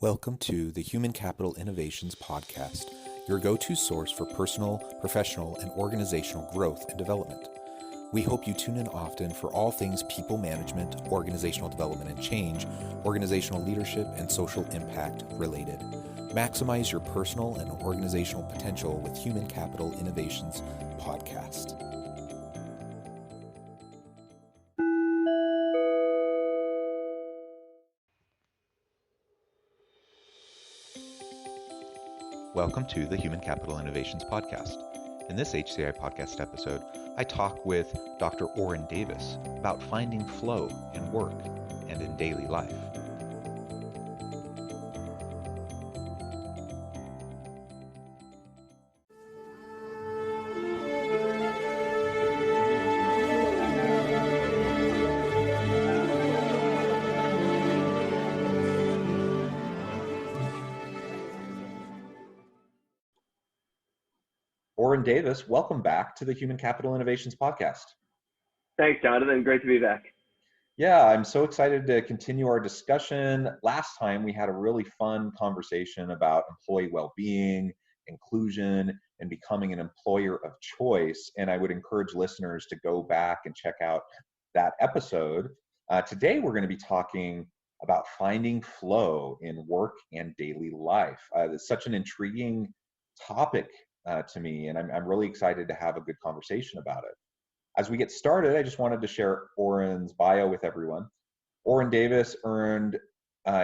Welcome to the Human Capital Innovations Podcast, your go-to source for personal, professional, and organizational growth and development. We hope you tune in often for all things people management, organizational development and change, organizational leadership, and social impact related. Maximize your personal and organizational potential with Human Capital Innovations Podcast. Welcome to the Human Capital Innovations Podcast. In this HCI podcast episode, I talk with Dr. Orin Davis about finding flow in work and in daily life. Orin Davis, welcome back to the Human Capital Innovations Podcast. Thanks, Jonathan. Great to be back. Yeah, I'm so excited to continue our discussion. Last time we had a really fun conversation about employee well-being, inclusion, and becoming an employer of choice. And I would encourage listeners to go back and check out that episode. Today, we're going to be talking about finding flow in work and daily life. It's such an intriguing topic to me, and I'm really excited to have a good conversation about it. As we get started, I just wanted to share Orin's bio with everyone. Orin Davis earned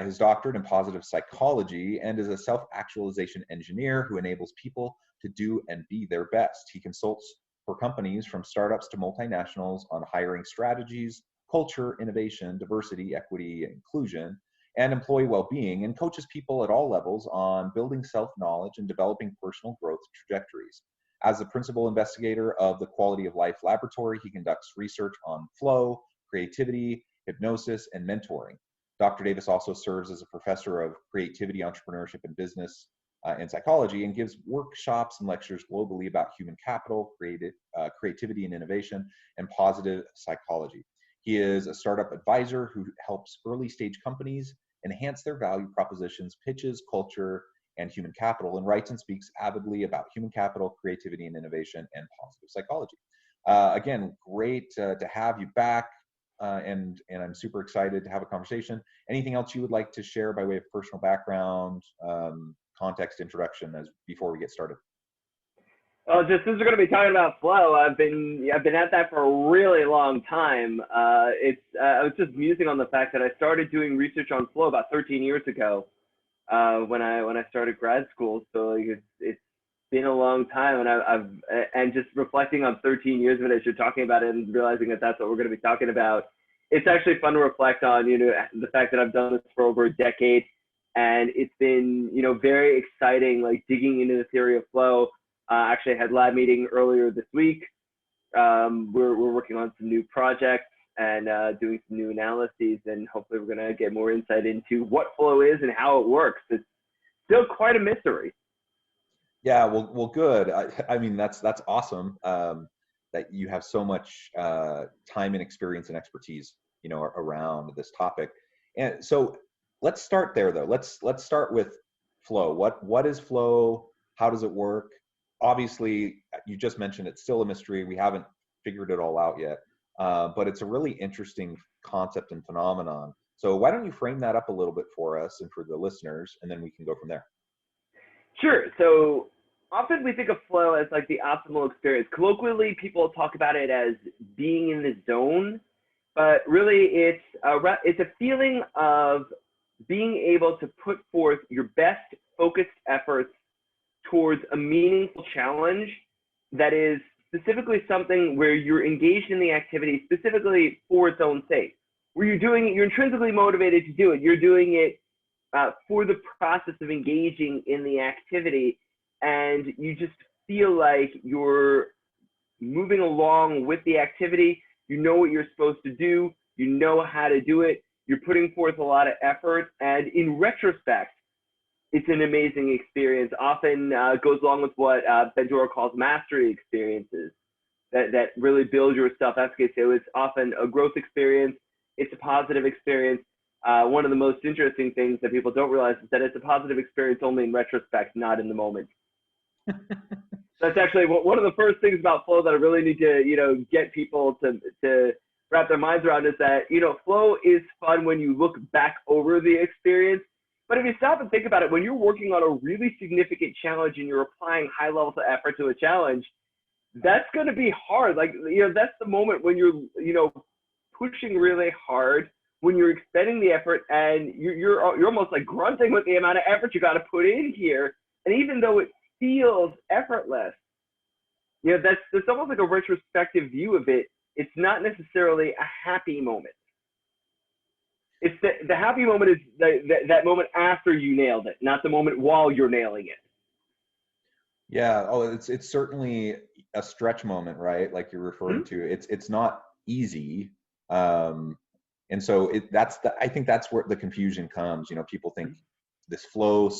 his doctorate in positive psychology and is a self-actualization engineer who enables people to do and be their best. He consults for companies from startups to multinationals on hiring strategies, culture, innovation, diversity, equity, inclusion, and employee well-being, and coaches people at all levels on building self-knowledge and developing personal growth trajectories. As the principal investigator of the Quality of Life Laboratory, he conducts research on flow, creativity, hypnosis, and mentoring. Dr. Davis also serves as a professor of creativity, entrepreneurship, and business and psychology, and gives workshops and lectures globally about human capital, creativity and innovation, and positive psychology. He is a startup advisor who helps early stage companies enhance their value propositions, pitches, culture, and human capital, and writes and speaks avidly about human capital, creativity and innovation, and positive psychology. Again, great to have you back, and I'm super excited to have a conversation. Anything else you would like to share by way of personal background, context, introduction before we get started? Just since we're going to be talking about flow, I've been at that for a really long time. I was just musing on the fact that I started doing research on flow about 13 years ago when I started grad school. So it's been a long time, and just reflecting on 13 years of it as you're talking about it and realizing that that's what we're going to be talking about. It's actually fun to reflect on, the fact that I've done this for over a decade, and it's been, very exciting, like digging into the theory of flow. Actually, I had a lab meeting earlier this week. We're working on some new projects and doing some new analyses, and hopefully we're going to get more insight into what flow is and how it works. It's still quite a mystery. Yeah, well, good. I mean, that's awesome that you have so much time and experience and expertise, around this topic. And so let's start there, though. Let's start with flow. What is flow? How does it work? Obviously, you just mentioned it's still a mystery. We haven't figured it all out yet, but it's a really interesting concept and phenomenon. So why don't you frame that up a little bit for us and for the listeners, and then we can go from there. Sure. So often we think of flow as like the optimal experience. Colloquially, people talk about it as being in the zone, but really it's a feeling of being able to put forth your best focused efforts towards a meaningful challenge that is specifically something where you're engaged in the activity specifically for its own sake, where you're intrinsically motivated to do it. You're doing it for the process of engaging in the activity, and you just feel like you're moving along with the activity. You know what you're supposed to do. You know how to do it. You're putting forth a lot of effort, and in retrospect, it's an amazing experience. Often goes along with what Benjora calls mastery experiences that really build your self-efficacy. So it's often a growth experience. It's a positive experience. one of the most interesting things that people don't realize is that it's a positive experience only in retrospect, not in the moment. That's actually one of the first things about flow that I really need to, get people to wrap their minds around is that, flow is fun when you look back over the experience. But if you stop and think about it, when you're working on a really significant challenge and you're applying high levels of effort to a challenge, that's going to be hard. Like, that's the moment when you're, pushing really hard, when you're expending the effort and you're almost like grunting with the amount of effort you got to put in here. And even though it feels effortless, that's almost like a retrospective view of it. It's not necessarily a happy moment. It's the happy moment is that moment after you nailed it, not the moment while you're nailing it. Yeah. Oh, it's certainly a stretch moment, right? Like you're referring to. It's not easy. And so I think that's where the confusion comes. People think this flow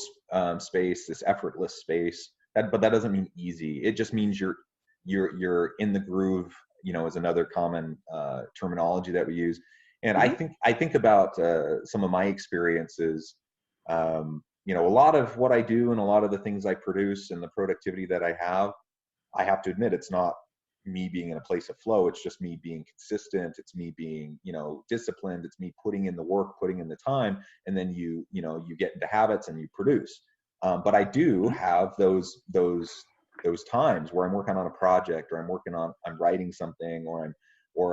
space, this effortless space, but that doesn't mean easy. It just means you're in the groove, is another common terminology that we use. And I think about some of my experiences, a lot of what I do and a lot of the things I produce and the productivity that I have to admit, it's not me being in a place of flow. It's just me being consistent. It's me being, disciplined. It's me putting in the work, putting in the time, and then you get into habits and you produce. But I do have those times where I'm working on a project, or I'm writing something, or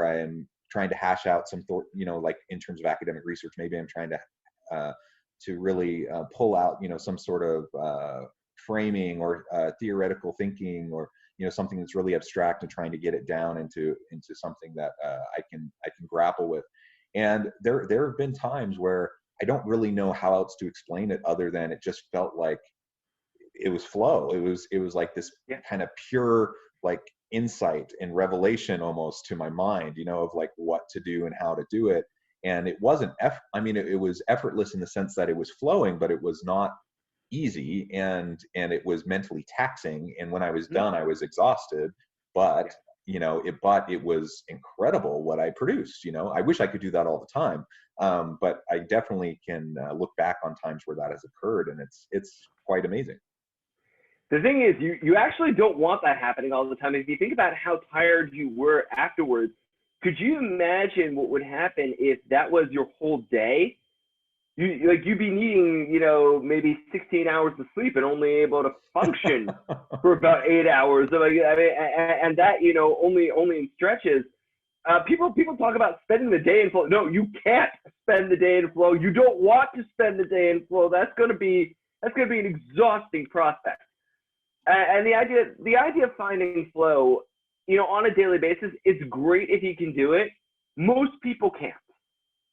I'm trying to hash out some like in terms of academic research, maybe I'm trying to really pull out, some sort of framing or theoretical thinking, or something that's really abstract, and trying to get it down into something that I can grapple with. And there have been times where I don't really know how else to explain it other than it just felt like it was flow. It was like this kind of pure like insight and revelation almost to my mind, of like what to do and how to do it. And it wasn't it was effortless in the sense that it was flowing, but it was not easy, and it was mentally taxing. And when I was done, I was exhausted, but it was incredible what I produced. I wish I could do that all the time, but I definitely can look back on times where that has occurred, and it's quite amazing. The thing is, you actually don't want that happening all the time. If you think about how tired you were afterwards, could you imagine what would happen if that was your whole day? You'd be needing, maybe 16 hours of sleep and only able to function for about 8 hours. And that, only in stretches. People talk about spending the day in flow. No, you can't spend the day in flow. You don't want to spend the day in flow. That's going to be an exhausting prospect. And the idea of finding flow, on a daily basis, it's great if you can do it. Most people can't.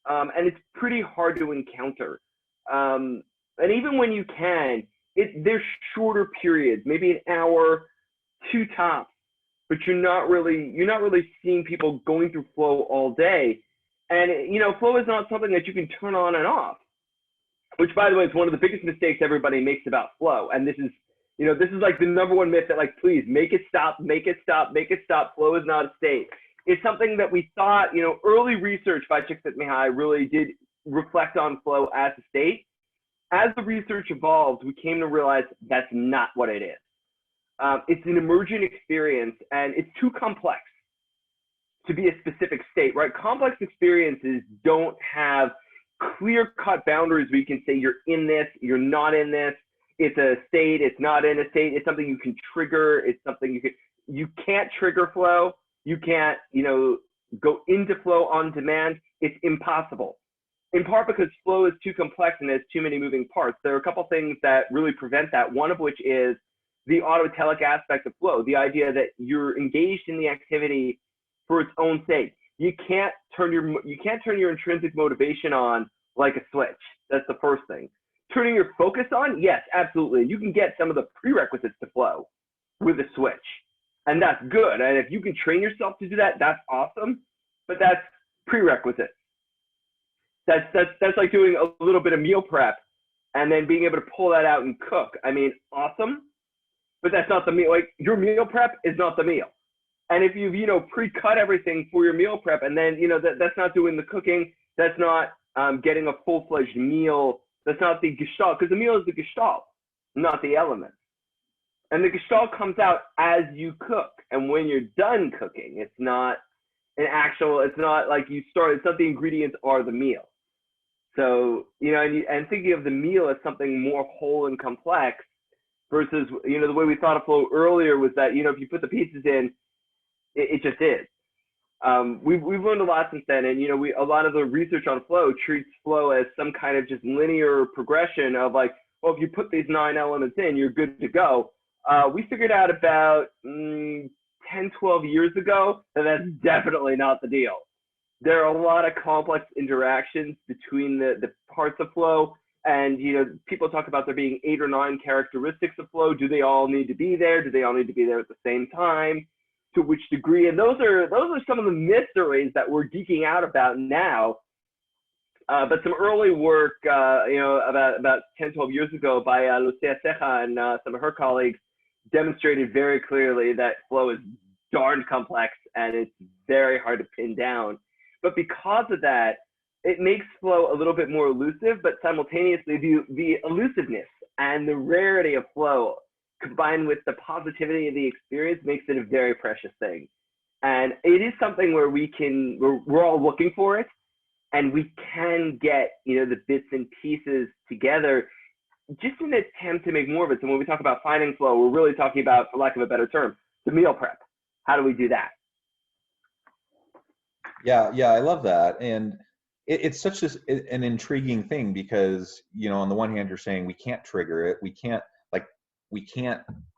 And it's pretty hard to encounter. And even when you can, there's shorter periods, maybe an hour, 2 tops, but you're not really seeing people going through flow all day. And flow is not something that you can turn on and off, which, by the way, is one of the biggest mistakes everybody makes about flow. And this is like the number one myth that, like, please make it stop, make it stop, make it stop. Flow is not a state. It's something that we thought, early research by Csikszentmihalyi really did reflect on flow as a state. As the research evolved, we came to realize that's not what it is. It's an emergent experience, and it's too complex to be a specific state, right? Complex experiences don't have clear-cut boundaries where you can say you're in this, you're not in this. It's a state, it's not in a state. It's something you can trigger. It's something you can't trigger flow. You can't, go into flow on demand. It's impossible. In part because flow is too complex and has too many moving parts. There are a couple things that really prevent that. One of which is the autotelic aspect of flow, the idea that you're engaged in the activity for its own sake. You can't turn your intrinsic motivation on like a switch. That's the first thing. Turning your focus on, yes, absolutely. You can get some of the prerequisites to flow with a switch. And that's good. And if you can train yourself to do that, that's awesome. But that's prerequisite. That's like doing a little bit of meal prep and then being able to pull that out and cook. I mean, awesome. But that's not the meal. Like, your meal prep is not the meal. And if you've, pre-cut everything for your meal prep, and then, that's not doing the cooking, that's not getting a full-fledged meal that's not the gestalt, because the meal is the gestalt, not the element. And the gestalt comes out as you cook. And when you're done cooking, it's not it's not like you start, it's not the ingredients are the meal. So, and thinking of the meal as something more whole and complex versus, the way we thought of flow earlier was that, if you put the pieces in, it just is. We've learned a lot since then, and a lot of the research on flow treats flow as some kind of just linear progression of like, well, if you put these 9 elements in, you're good to go. We figured out about 10, 12 years ago that that's definitely not the deal. There are a lot of complex interactions between the parts of flow, and people talk about there being 8 or 9 characteristics of flow. Do they all need to be there? Do they all need to be there at the same time? To which degree? And those are some of the mysteries that we're geeking out about now. But some early work, about 10, 12 years ago by Lucia Ceja and some of her colleagues demonstrated very clearly that flow is darn complex and it's very hard to pin down. But because of that, it makes flow a little bit more elusive, but simultaneously the elusiveness and the rarity of flow combined with the positivity of the experience makes it a very precious thing. And it is something where we're all looking for it, and we can get, the bits and pieces together just in an attempt to make more of it. So when we talk about finding flow, we're really talking about, for lack of a better term, the meal prep. How do we do that? Yeah, I love that. And it's such an intriguing thing because, on the one hand, you're saying we can't trigger it. We can't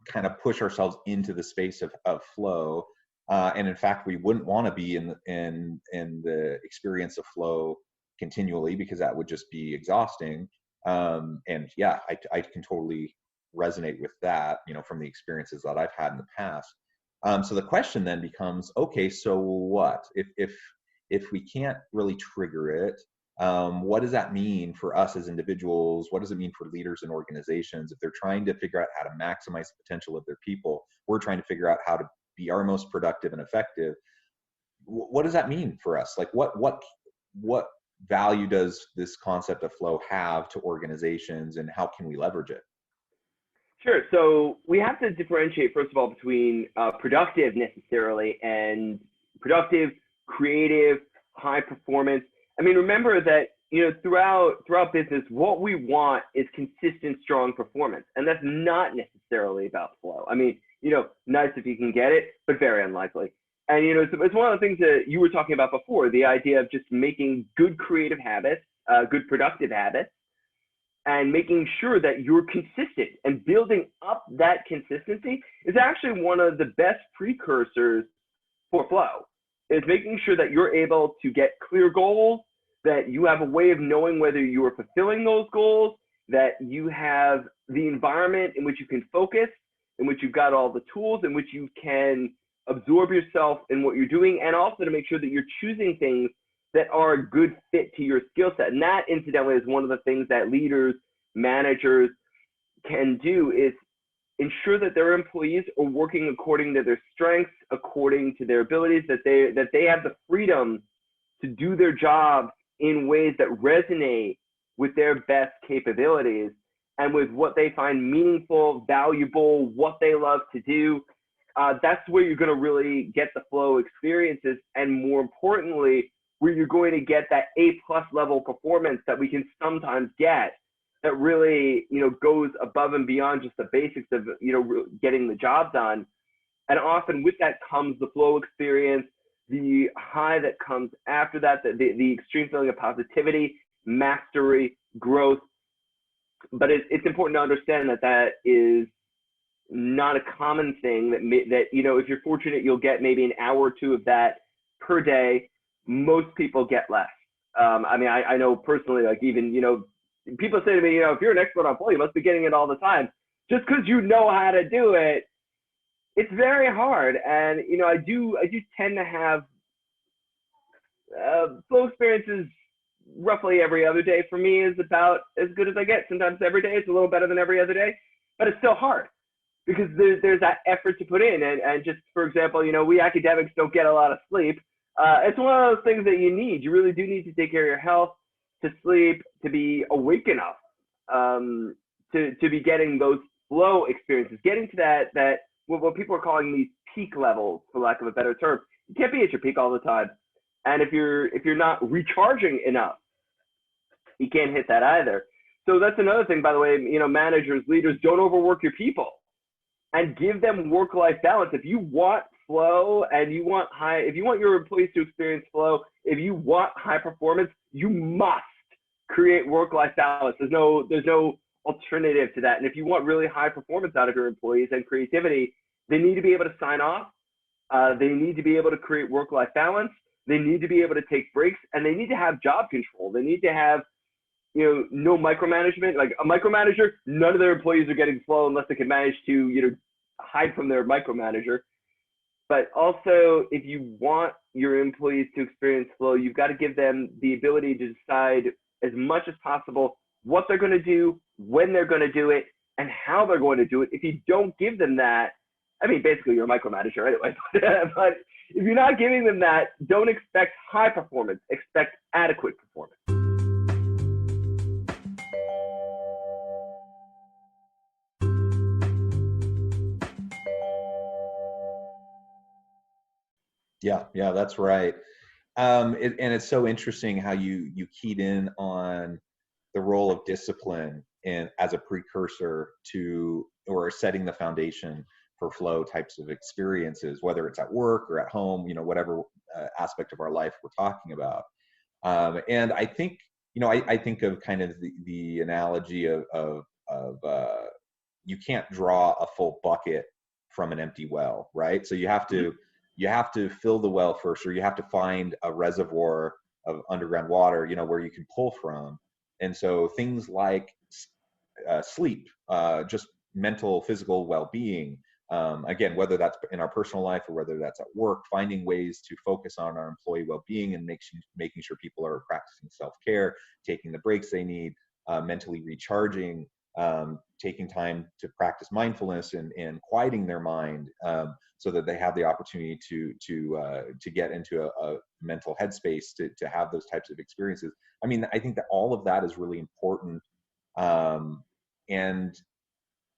kind of push ourselves into the space of flow. And in fact, we wouldn't want to be in the experience of flow continually because that would just be exhausting. And yeah, I can totally resonate with that, from the experiences that I've had in the past. So the question then becomes, okay, so what? If we can't really trigger it, what does that mean for us as individuals? What does it mean for leaders and organizations? If they're trying to figure out how to maximize the potential of their people, we're trying to figure out how to be our most productive and effective. What does that mean for us? Like what value does this concept of flow have to organizations, and how can we leverage it? Sure. So we have to differentiate, first of all, between productive necessarily and productive, creative, high performance. I mean, remember that, throughout business, what we want is consistent, strong performance. And that's not necessarily about flow. I mean, nice if you can get it, but very unlikely. And, it's one of the things that you were talking about before, the idea of just making good creative habits, good productive habits, and making sure that you're consistent, and building up that consistency is actually one of the best precursors for flow, is making sure that you're able to get clear goals, that you have a way of knowing whether you are fulfilling those goals, that you have the environment in which you can focus, in which you've got all the tools, in which you can absorb yourself in what you're doing, and also to make sure that you're choosing things that are a good fit to your skill set. And that, incidentally, is one of the things that leaders, managers can do, is ensure that their employees are working according to their strengths, according to their abilities, that they have the freedom to do their jobs in ways that resonate with their best capabilities and with what they find meaningful, valuable, what they love to do. That's where you're going to really get the flow experiences, and more importantly, where you're going to get that A+ level performance that we can sometimes get, that really, goes above and beyond just the basics of, getting the job done. And often with that comes the flow experience, the high that comes after that, the extreme feeling of positivity, mastery, growth. But it's important to understand that is not a common thing, that if you're fortunate, you'll get maybe an hour or two of that per day. Most people get less. I mean, I know personally, like, even, people say to me, if you're an expert on flow, you must be getting it all the time. Just because you know how to do it, it's very hard. And, I do tend to have flow experiences roughly every other day. For me, is about as good as I get. Sometimes every day it's a little better than every other day, but it's still hard because there's that effort to put in. And just, for example, we academics don't get a lot of sleep. It's one of those things that you need. You really do need to take care of your health. to sleep, to be awake enough, to be getting those flow experiences, getting to that what people are calling these peak levels, for lack of a better term. You can't be at your peak all the time, and if you're not recharging enough, you can't hit that either. So that's another thing, by the way. Managers, leaders, don't overwork your people, and give them work-life balance. If you want flow and if you want your employees to experience flow, if you want high performance, you must create work-life balance. There's no alternative to that. And if you want really high performance out of your employees and creativity, they need to be able to sign off. They need to be able to create work-life balance. They need to be able to take breaks, and they need to have job control. They need to have, no micromanagement. Like a micromanager, none of their employees are getting flow unless they can manage to, hide from their micromanager. But also, if you want your employees to experience flow, you've got to give them the ability to decide as much as possible what they're going to do, when they're going to do it, and how they're going to do it. If you don't give them that, basically you're a micromanager anyway, but if you're not giving them that, don't expect high performance, expect adequate performance. Yeah, that's right. And it's so interesting how you keyed in on the role of discipline as a precursor to, or setting the foundation for flow types of experiences, whether it's at work or at home, whatever aspect of our life we're talking about. And I think, I think of kind of the analogy of you can't draw a full bucket from an empty well, right? So you have to fill the well first, or you have to find a reservoir of underground water, where you can pull from. And so things like sleep, just mental, physical well-being, again, whether that's in our personal life or whether that's at work, finding ways to focus on our employee well-being and making sure people are practicing self-care, taking the breaks they need, mentally recharging, taking time to practice mindfulness and quieting their mind, so that they have the opportunity to get into a mental headspace to have those types of experiences. I think that all of that is really important, and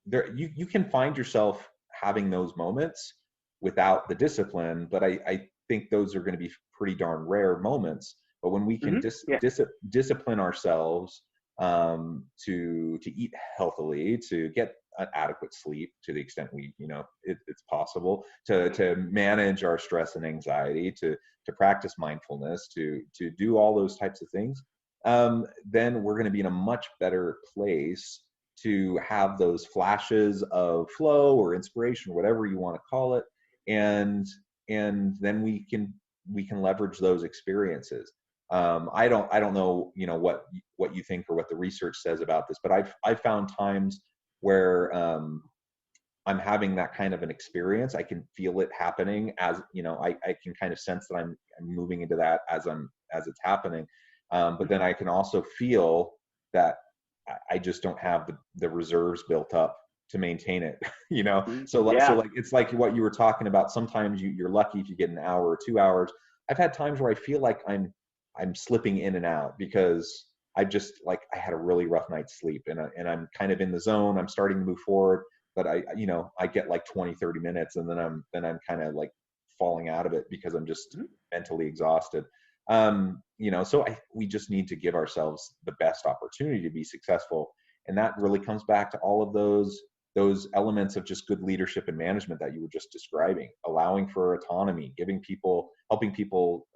there you can find yourself having those moments without the discipline, but I think those are going to be pretty darn rare moments. But when we can discipline ourselves to eat healthily, to get an adequate sleep to the extent it's possible, to manage our stress and anxiety, to practice mindfulness, to do all those types of things, then we're going to be in a much better place to have those flashes of flow or inspiration, whatever you want to call it, and then we can leverage those experiences. I don't know, what you think or what the research says about this, but I've found times where I'm having that kind of an experience. I can feel it happening as, I can kind of sense that I'm moving into that as it's happening. But then I can also feel that I just don't have the reserves built up to maintain it, So like, it's like what you were talking about. Sometimes you're lucky if you get an hour or 2 hours. I've had times where I feel like I'm slipping in and out because I had a really rough night's sleep, and I'm kind of in the zone. I'm starting to move forward, but I get like 20, 30 minutes, and then I'm kind of like falling out of it because I'm just mentally exhausted. So we just need to give ourselves the best opportunity to be successful. And that really comes back to all of those elements of just good leadership and management that you were just describing, allowing for autonomy, helping people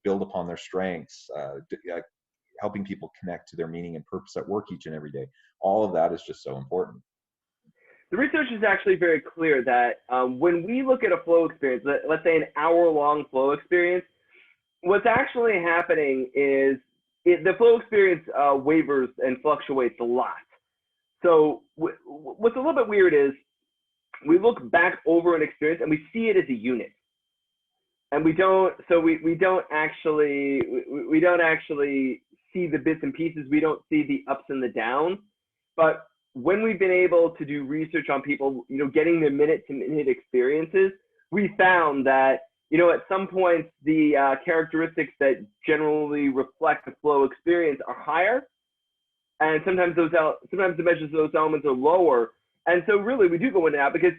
build upon their strengths, helping people connect to their meaning and purpose at work each and every day. All of that is just so important. The research is actually very clear that when we look at a flow experience, let's say an hour-long flow experience, what's actually happening is the flow experience wavers and fluctuates a lot. So what's a little bit weird is we look back over an experience and we see it as a unit, and we don't actually see the bits and pieces. We don't see the ups and the downs. But when we've been able to do research on people, getting their minute-to-minute experiences, we found that at some points the characteristics that generally reflect the flow experience are higher, and sometimes sometimes the measures of those elements are lower. And so really we do go into that because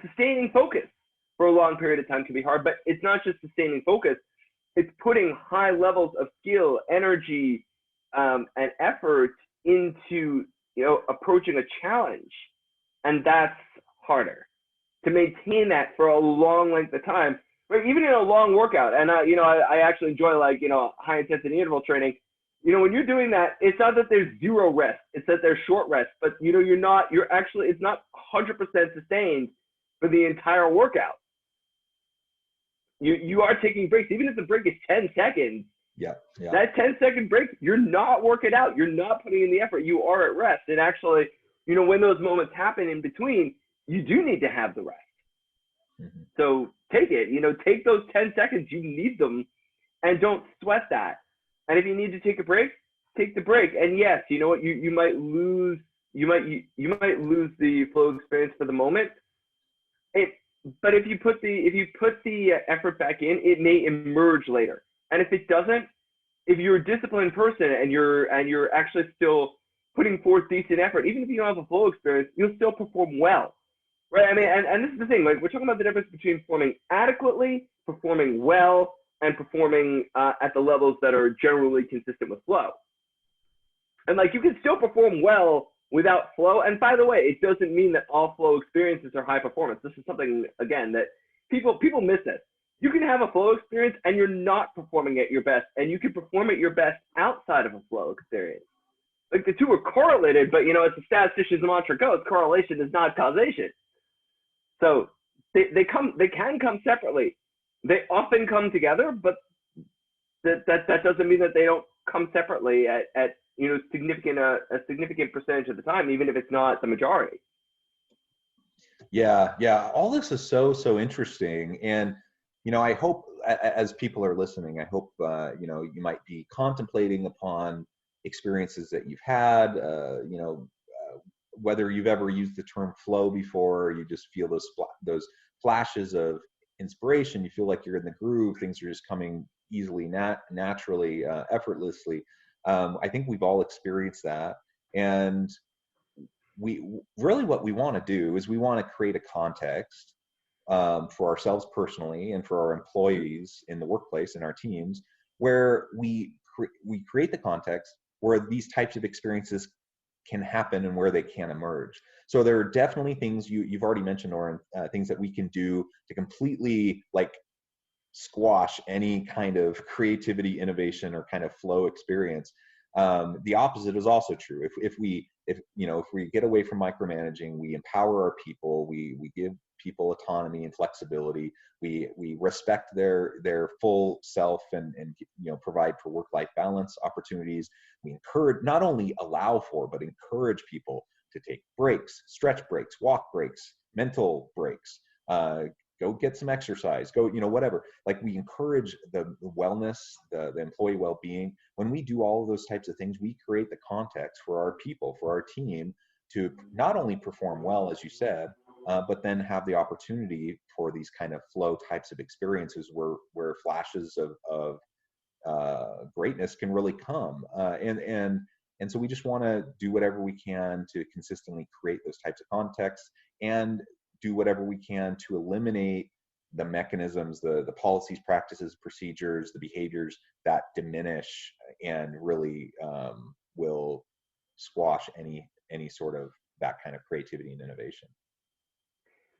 sustaining focus for a long period of time can be hard, but it's not just sustaining focus, it's putting high levels of skill, energy, and effort into approaching a challenge, and that's harder to maintain that for a long length of time, right? Even in a long workout. And I actually enjoy high intensity interval training. When you're doing that, it's not that there's zero rest, it's that there's short rest, but it's not 100% sustained for the entire workout. You are taking breaks, even if the break is 10 seconds. Yeah. That 10-second break, you're not working out, you're not putting in the effort, you are at rest. And actually, when those moments happen in between, you do need to have the rest. Mm-hmm. So take it, take those 10 seconds, you need them, and don't sweat that. And if you need to take a break, take the break. And yes, you know what, you might lose the flow experience for the moment. But if you put the effort back in, it may emerge later. And if it doesn't, if you're a disciplined person and you're actually still putting forth decent effort, even if you don't have a flow experience, you'll still perform well, right? I mean, and this is the thing, like we're talking about the difference between performing adequately, performing well, and performing at the levels that are generally consistent with flow. And you can still perform well without flow. And by the way, it doesn't mean that all flow experiences are high performance. This is something, again, that people miss this. You can have a flow experience and you're not performing at your best, and you can perform at your best outside of a flow experience. Like the two are correlated, but as the statistician's mantra goes, correlation is not causation. So they can come separately. They often come together, but that doesn't mean that they don't come separately at a significant percentage of the time, even if it's not the majority. Yeah. All this is so interesting. And, I hope as people are listening, I hope, you might be contemplating upon experiences that you've had, whether you've ever used the term flow before, or you just feel those flashes of inspiration, you feel like you're in the groove, things are just coming easily, naturally, effortlessly. I think we've all experienced that. And what we want to do is we want to create a context for ourselves personally and for our employees in the workplace and our teams, where we create the context where these types of experiences can happen and where they can emerge. So there are definitely things you've already mentioned, Orin, things that we can do to completely squash any kind of creativity, innovation, or kind of flow experience. The opposite is also true. If we get away from micromanaging, we empower our people, we give people autonomy and flexibility, we respect their full self and provide for work-life balance opportunities. We encourage, not only allow for, but encourage people to take breaks, stretch breaks, walk breaks, mental breaks, go get some exercise, go, whatever. We encourage the wellness, the employee well-being. When we do all of those types of things, we create the context for our people, for our team, to not only perform well, as you said, but then have the opportunity for these kind of flow types of experiences where flashes of greatness can really come. And so we just want to do whatever we can to consistently create those types of contexts, and do whatever we can to eliminate the mechanisms, the policies, practices, procedures, the behaviors that diminish and really will squash any sort of that kind of creativity and innovation.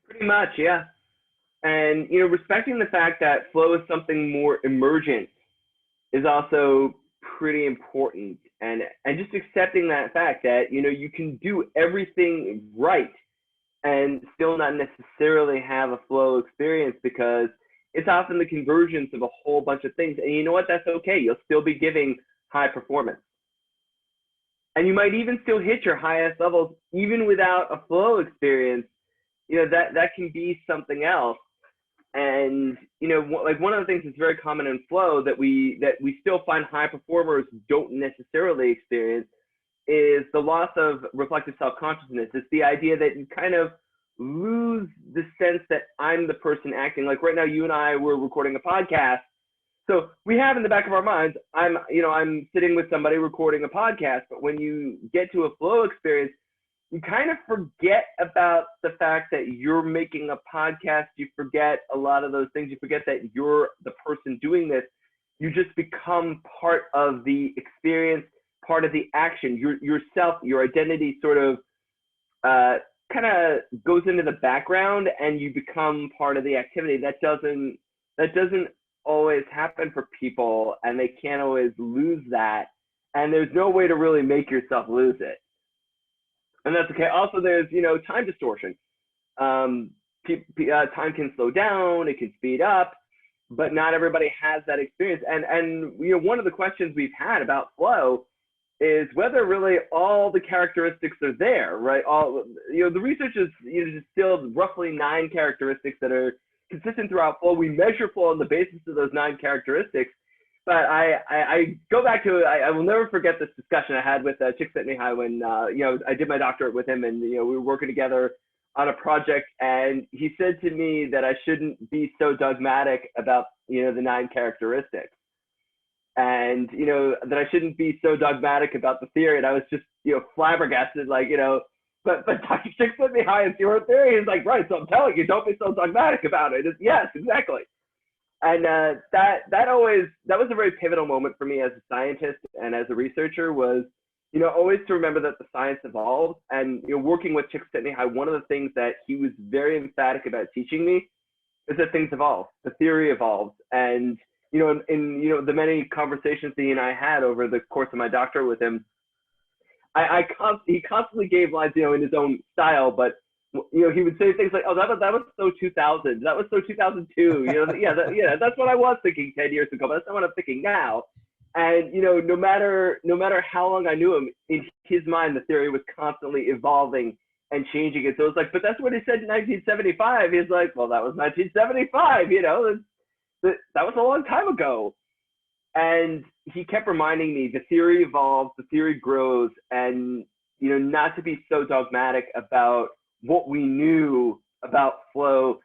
Pretty much, yeah. And respecting the fact that flow is something more emergent is also pretty important, and just accepting that fact that you can do everything right and still not necessarily have a flow experience, because it's often the convergence of a whole bunch of things. And you know what? That's okay. You'll still be giving high performance. And you might even still hit your highest levels even without a flow experience. That can be something else. And one of the things that's very common in flow that we still find high performers don't necessarily experience is the loss of reflective self-consciousness. It's the idea that you kind of lose the sense that I'm the person acting. Like right now, you and I were recording a podcast. So we have in the back of our minds, I'm sitting with somebody recording a podcast, but when you get to a flow experience, you kind of forget about the fact that you're making a podcast. You forget a lot of those things. You forget that you're the person doing this. You just become part of the experience, part of the action. Yourself, your identity sort of kind of goes into the background, and you become part of the activity. That doesn't always happen for people, and they can't always lose that. And there's no way to really make yourself lose it. And that's okay. Also, there's, time distortion. Time can slow down, it can speed up, but not everybody has that experience. And one of the questions we've had about flow is whether really all the characteristics are there, right? The research is distilled roughly 9 characteristics that are consistent throughout flow. We measure flow on the basis of those 9 characteristics. But I go back to, I will never forget this discussion I had with Csikszentmihalyi when, I did my doctorate with him, and, we were working together on a project, and he said to me that I shouldn't be so dogmatic about, the 9 characteristics, and, that I shouldn't be so dogmatic about the theory. And I was just, flabbergasted, like, but Dr. Csikszentmihalyi, it's your theory. He's like, right, so I'm telling you, don't be so dogmatic about it. Yes, exactly. And that was a very pivotal moment for me as a scientist and as a researcher, was, always to remember that the science evolves. And, working with Csikszentmihalyi, one of the things that he was very emphatic about teaching me is that things evolve, the theory evolves. And, in the many conversations he and I had over the course of my doctorate with him, he constantly gave lines, in his own style, but he would say things like, "Oh, that was so 2000. That was so 2002." That's what I was thinking 10 years ago, but that's not what I'm thinking now. And no matter how long I knew him, in his mind, the theory was constantly evolving and changing it. So it's like, but that's what he said in 1975. He's like, well, that was 1975. That was a long time ago. And he kept reminding me the theory evolves, the theory grows, and not to be so dogmatic about what we knew about flow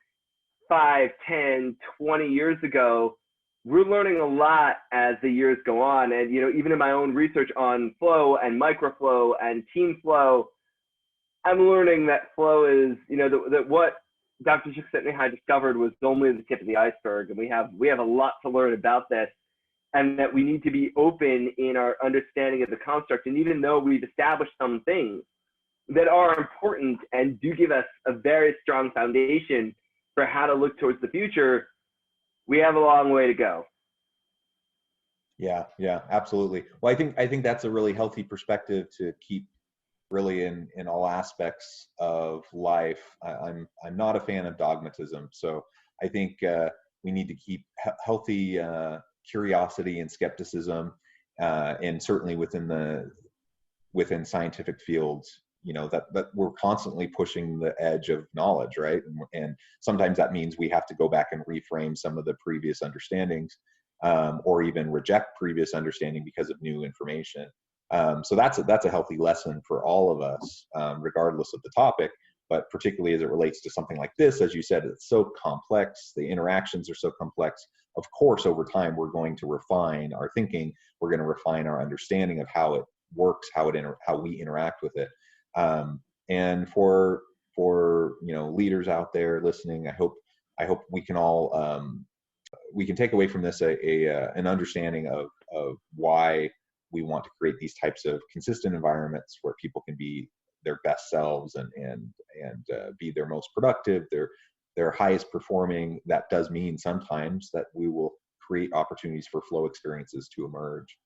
5, 10, 20 years ago. We're learning a lot as the years go on. And, even in my own research on flow and microflow and team flow, I'm learning that flow is, that what Dr. Csikszentmihalyi discovered was only the tip of the iceberg. And we have a lot to learn about this, and that we need to be open in our understanding of the construct. And even though we've established some things that are important and do give us a very strong foundation for how to look towards the future, we have a long way to go. Yeah, absolutely. Well, I think that's a really healthy perspective to keep really in all aspects of life. I'm not a fan of dogmatism, so I think we need to keep healthy curiosity and skepticism, and certainly within scientific fields, that we're constantly pushing the edge of knowledge, right? And sometimes that means we have to go back and reframe some of the previous understandings, or even reject previous understanding because of new information. So that's a healthy lesson for all of us, regardless of the topic, but particularly as it relates to something like this. As you said, it's so complex, the interactions are so complex. Of course, over time, we're going to refine our thinking, we're going to refine our understanding of how it works, how we interact with it. And for leaders out there listening, I hope we can all we can take away from this an understanding of why we want to create these types of consistent environments where people can be their best selves and be their most productive, their highest performing. That does mean sometimes that we will create opportunities for flow experiences to emerge.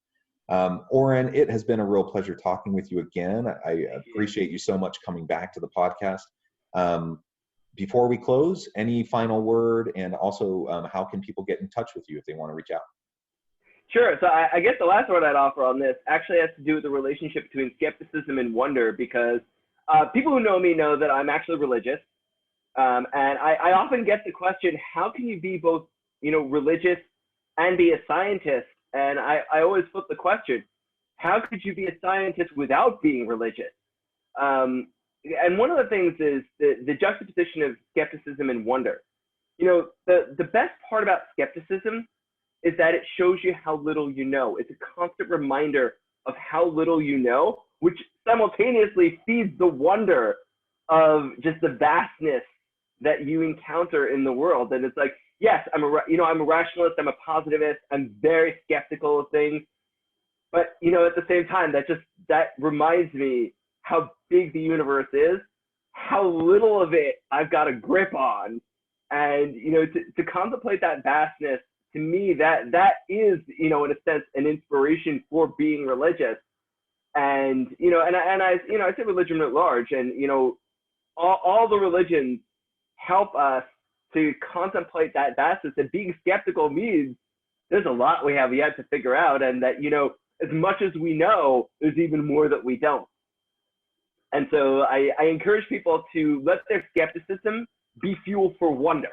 Orin, it has been a real pleasure talking with you again. I appreciate you so much coming back to the podcast. Before we close, any final word, and also how can people get in touch with you if they want to reach out? Sure. So I guess the last word I'd offer on this actually has to do with the relationship between skepticism and wonder, because people who know me know that I'm actually religious. And I often get the question, how can you be both, religious and be a scientist? And I always flip the question, how could you be a scientist without being religious? and one of the things is the juxtaposition of skepticism and wonder. The best part about skepticism is that it shows you how little you know. It's a constant reminder of how little you know, which simultaneously feeds the wonder of just the vastness that you encounter in the world. And it's like, yes, I'm a rationalist, I'm a positivist, I'm very skeptical of things. But, at the same time, that reminds me how big the universe is, how little of it I've got a grip on. And, to contemplate that vastness, to me, that is, in a sense, an inspiration for being religious. And, I say religion at large, and, all the religions help us to contemplate that vastness. And being skeptical means there's a lot we have yet to figure out, and that, as much as we know, there's even more that we don't. And so I encourage people to let their skepticism be fuel for wonder,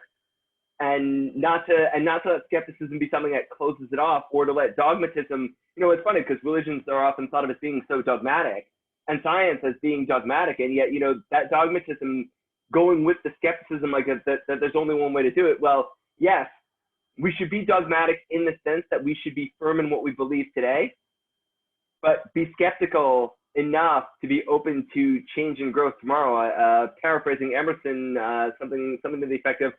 and not to let skepticism be something that closes it off, or to let dogmatism. It's funny because religions are often thought of as being so dogmatic, and science as being dogmatic, and yet that dogmatism going with the skepticism, like that there's only one way to do it. Well, yes, we should be dogmatic in the sense that we should be firm in what we believe today, but be skeptical enough to be open to change and growth tomorrow. Paraphrasing Emerson, something to the effect of,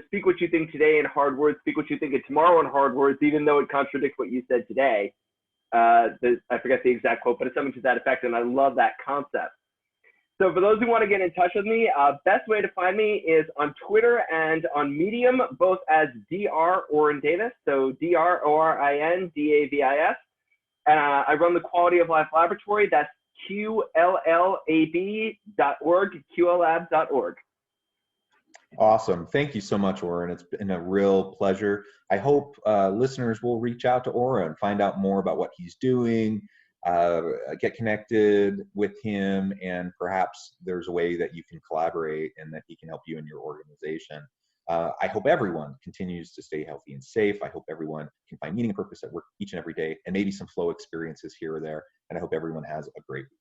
speak what you think today in hard words, speak what you think of tomorrow in hard words, even though it contradicts what you said today. I forget the exact quote, but it's something to that effect, and I love that concept. So for those who want to get in touch with me, best way to find me is on Twitter and on Medium, both as Dr. Orin Davis, so DrOrin Davis. And I run the Quality of Life Laboratory. That's QLLAB.org, QLab.org. Awesome. Thank you so much, Orin. It's been a real pleasure. I hope listeners will reach out to Orin, find out more about what he's doing, get connected with him, and perhaps there's a way that you can collaborate and that he can help you in your organization. I hope everyone continues to stay healthy and safe. I hope everyone can find meaning and purpose at work each and every day, and maybe some flow experiences here or there. And I hope everyone has a great week.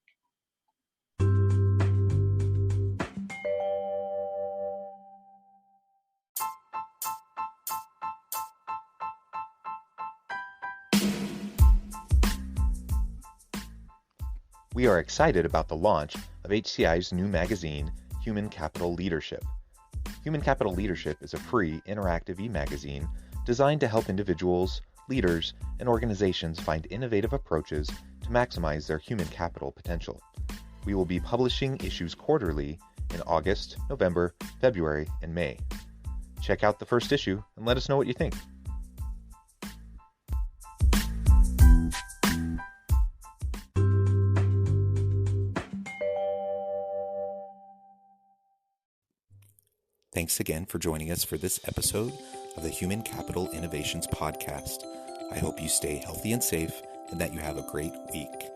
We are excited about the launch of HCI's new magazine, Human Capital Leadership. Human Capital Leadership is a free, interactive e-magazine designed to help individuals, leaders, and organizations find innovative approaches to maximize their human capital potential. We will be publishing issues quarterly in August, November, February, and May. Check out the first issue and let us know what you think. Thanks again for joining us for this episode of the Human Capital Innovations Podcast. I hope you stay healthy and safe and that you have a great week.